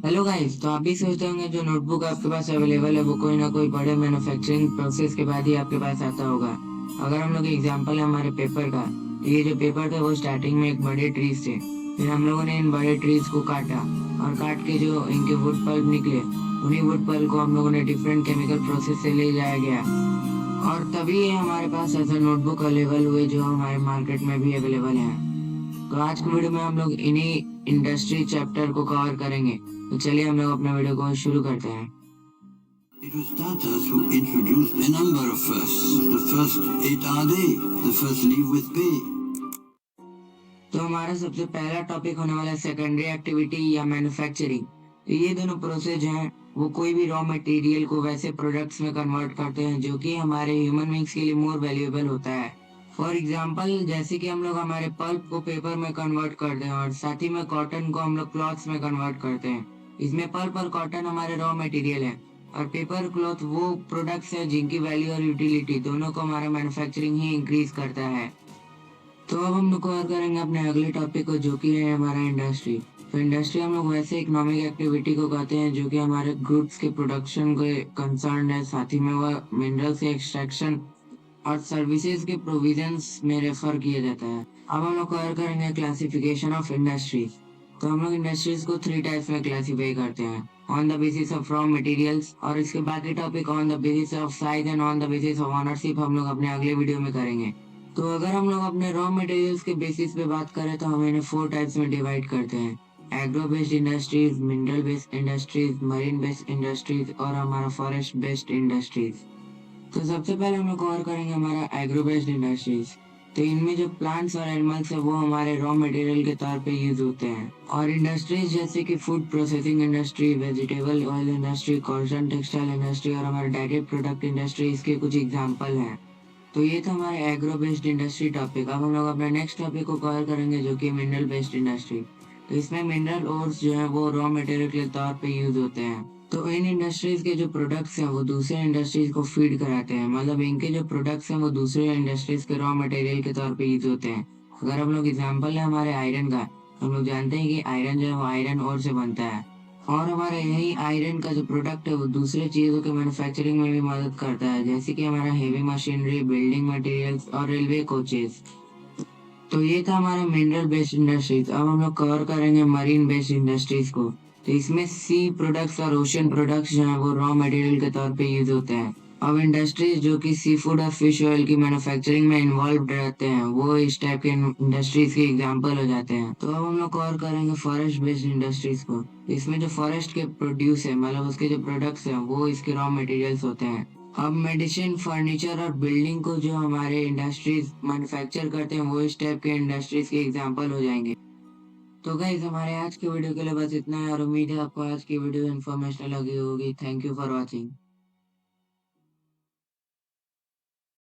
Hello guys. तो आप भी सोचते होंगे जो नोटबुक आपके पास अवेलेबल है वो कोई ना कोई बड़े मैन्युफैक्चरिंग प्रोसेस के बाद ही आपके पास आता होगा। अगर हम लोग एग्जांपल है हमारे पेपर का, तो ये जो पेपर थे वो स्टार्टिंग में एक बड़े ट्रीज थे। फिर हम लोगों ने इन बड़े ट्रीज को काटा और काट के जो इनके वुड पल्प निकले, उन्हीं वुड पल्प को हम लोगों ने डिफरेंट केमिकल प्रोसेस से ले जाया गया और तभी ये हमारे पास ऐसा नोटबुक अवेलेबल हुए जो हमारे मार्केट में भी अवेलेबल है। तो आज की वीडियो में हम लोग इन्हीं इंडस्ट्री चैप्टर को कवर करेंगे। तो चलिए हम लोग अपना वीडियो को शुरू करते हैं। It was Tatas who introduced a number of firsts. The first ate our day, the first leave with pay. तो हमारा सबसे पहला टॉपिक होने वाला है सेकेंडरी एक्टिविटी या मैन्युफैक्चरिंग। तो ये दोनों प्रोसेस हैं वो कोई भी रॉ मटेरियल को वैसे प्रोडक्ट्स में कन्वर्ट करते हैं जो कि हमारे ह्यूमन बींग्स के लिए मोर वैल्यूएबल होता है। फॉर एग्जाम्पल जैसे कि हम लोग हमारे पल्प को पेपर में कन्वर्ट करते हैं और साथ ही में कॉटन को हम लोग क्लॉथ्स में कन्वर्ट करते हैं। इसमें पल्प और कॉटन हमारे रॉ मटेरियल है और पेपर क्लॉथ वो प्रोडक्ट्स है जिनकी वैल्यू और यूटिलिटी दोनों को हमारा मैन्युफैक्चरिंग ही इंक्रीज करता है। तो अब हम लोग कवर करेंगे अपने अगले टॉपिक को जो कि है हमारा इंडस्ट्री। तो इंडस्ट्री हम लोग वैसे इकोनॉमिक एक्टिविटी को कहते हैं जो कि हमारे गुड्स के प्रोडक्शन के कंसर्न है, साथ ही में वह मिनरल्स के एक्सट्रैक्शन और सर्विसेज के प्रोविजंस में रेफर किया जाता है। अब हम लोग कवर करेंगे क्लासिफिकेशन ऑफ इंडस्ट्रीज। तो हम लोग इंडस्ट्रीज को 3 टाइप्स में क्लासिफाई करते हैं, on the basis of raw materials, और इसके बाकी topic on the basis of size and on the basis of ownership हम लोग अपने अगले वीडियो में करेंगे। तो अगर हम लोग अपने रॉ मटेरियल्स के बेसिस पे बात करें तो हम इन्हें 4 टाइप्स में डिवाइड करते हैं, agro based industries, mineral based industries, marine based industries और हमारा फॉरेस्ट बेस्ड इंडस्ट्रीज। तो सबसे पहले हम लोग कवर करेंगे हमारा एग्रो बेस्ड इंडस्ट्रीज। तो इनमें जो प्लांट्स और एनिमल्स है वो हमारे रॉ मटेरियल के तौर पे यूज होते हैं, और इंडस्ट्रीज जैसे कि food processing industry, vegetable oil industry, cotton textile industry और हमारे डायरी प्रोडक्ट इंडस्ट्री इसके कुछ एग्जाम्पल हैं। तो ये था हमारे एग्रो बेस्ड इंडस्ट्री टॉपिक। अब हम लोग अपने नेक्स्ट टॉपिक को कवर करेंगे जो कि मिनरल बेस्ड इंडस्ट्री। तो इसमें मिनरल ओर्स जो है वो रॉ मटेरियल के तौर पे यूज होते हैं। तो इन इंडस्ट्रीज के जो प्रोडक्ट्स हैं वो दूसरे इंडस्ट्रीज को फीड कराते हैं, मतलब इनके जो प्रोडक्ट्स हैं वो दूसरे इंडस्ट्रीज के रॉ मटेरियल के तौर पे यूज होते हैं। अगर हम लोग एग्जाम्पल है हमारे आयरन का, हम लोग जानते हैं कि आयरन जो है वो आयरन ओर से बनता है, और हमारा यही आयरन का जो प्रोडक्ट है वो दूसरे चीजों के मैन्युफैक्चरिंग में भी मदद करता है, जैसे कि हमारा हेवी मशीनरी, बिल्डिंग मटेरियल्स और रेलवे कोचेस। तो ये था हमारा मिनरल बेस्ड इंडस्ट्रीज। अब हम लोग कवर करेंगे मरीन बेस्ड इंडस्ट्रीज को। तो इसमें सी प्रोडक्ट्स और ओशन प्रोडक्ट्स जो है वो रॉ मटेरियल के तौर पे यूज होते हैं। अब इंडस्ट्रीज जो कि सी फूड और फिश ऑयल की मैन्युफैक्चरिंग में इन्वॉल्व रहते हैं वो इस टाइप के इंडस्ट्रीज के एग्जाम्पल हो जाते हैं। तो अब हम लोग कवर करेंगे फॉरेस्ट बेस्ड इंडस्ट्रीज को। इसमें जो फॉरेस्ट के प्रोड्यूस है, मतलब उसके जो प्रोडक्ट्स हैं वो इसके रॉ मटेरियल्स होते हैं। अब मेडिसिन, फर्नीचर और बिल्डिंग को जो हमारे इंडस्ट्रीज मैन्युफैक्चर करते हैं वो इस टाइप के इंडस्ट्रीज के एग्जाम्पल हो जाएंगे। तो गाइस हमारे आज की वीडियो के लिए बस इतना है और उम्मीद है आपको आज की वीडियो इन्फॉर्मेशनल लगी होगी। Thank you for watching.